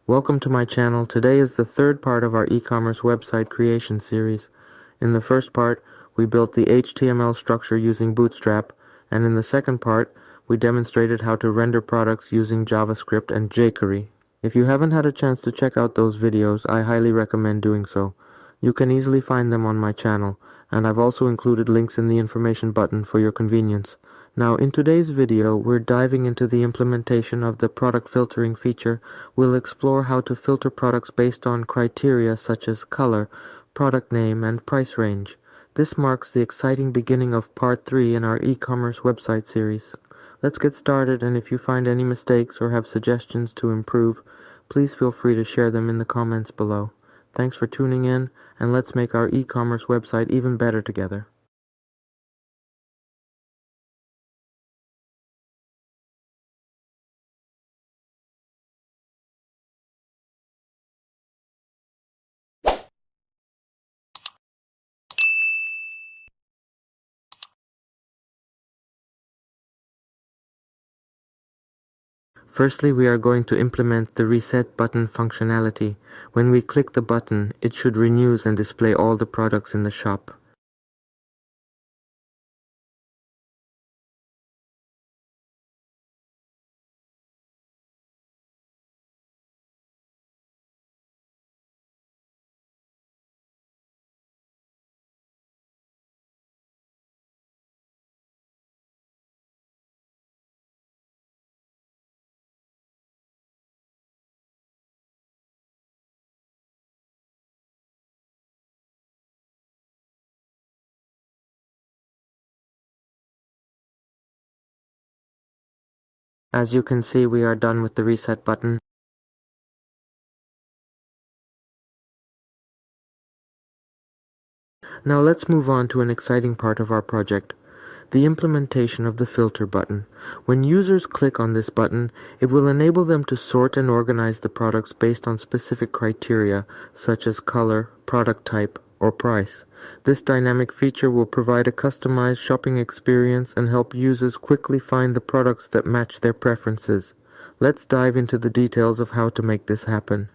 Welcome to my channel. Today is the third part of our e-commerce website creation series. In the first part, we built the HTML structure using Bootstrap, and in the second part, we demonstrated how to render products using JavaScript and jQuery. If you haven't had a chance to check out those videos, I highly recommend doing so. You can easily find them on my channel, and I've also included links in the information button for your convenience. Now, in today's video, we're diving into the implementation of the product filtering feature. We'll explore how to filter products based on criteria such as color, product name, and price range. This marks the exciting beginning of part 3 in our e-commerce website series. Let's get started, and if you find any mistakes or have suggestions to improve, please feel free to share them in the comments below. Thanks for tuning in, and let's make our e-commerce website even better together. Firstly, we are going to implement the reset button functionality. When we click the button, it should renew and display all the products in the shop. As you can see, we are done with the reset button. Now let's move on to an exciting part of our project, the implementation of the filter button. When users click on this button, it will enable them to sort and organize the products based on specific criteria, such as color, product type, or price. This dynamic feature will provide a customized shopping experience and help users quickly find the products that match their preferences. Let's dive into the details of how to make this happen.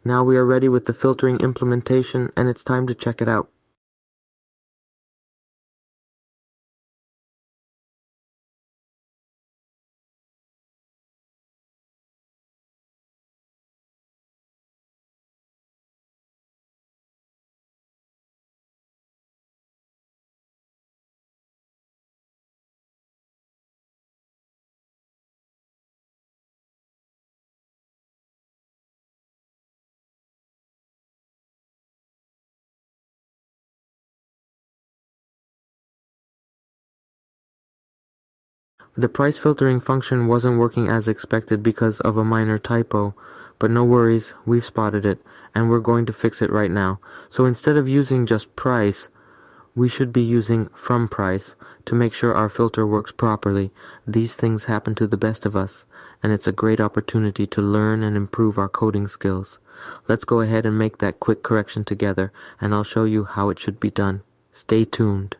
Now we are ready with the filtering implementation, and it's time to check it out. The price filtering function wasn't working as expected because of a minor typo, but no worries, we've spotted it, and we're going to fix it right now. So instead of using just price, we should be using from price to make sure our filter works properly. These things happen to the best of us, and it's a great opportunity to learn and improve our coding skills. Let's go ahead and make that quick correction together, and I'll show you how it should be done. Stay tuned.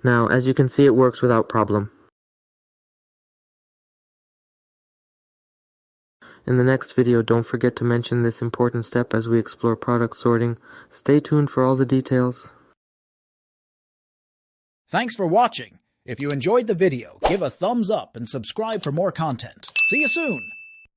Now, as you can see, it works without problem. In the next video, don't forget to mention this important step as we explore product sorting. Stay tuned for all the details. Thanks for watching. If you enjoyed the video, give a thumbs up and subscribe for more content. See you soon!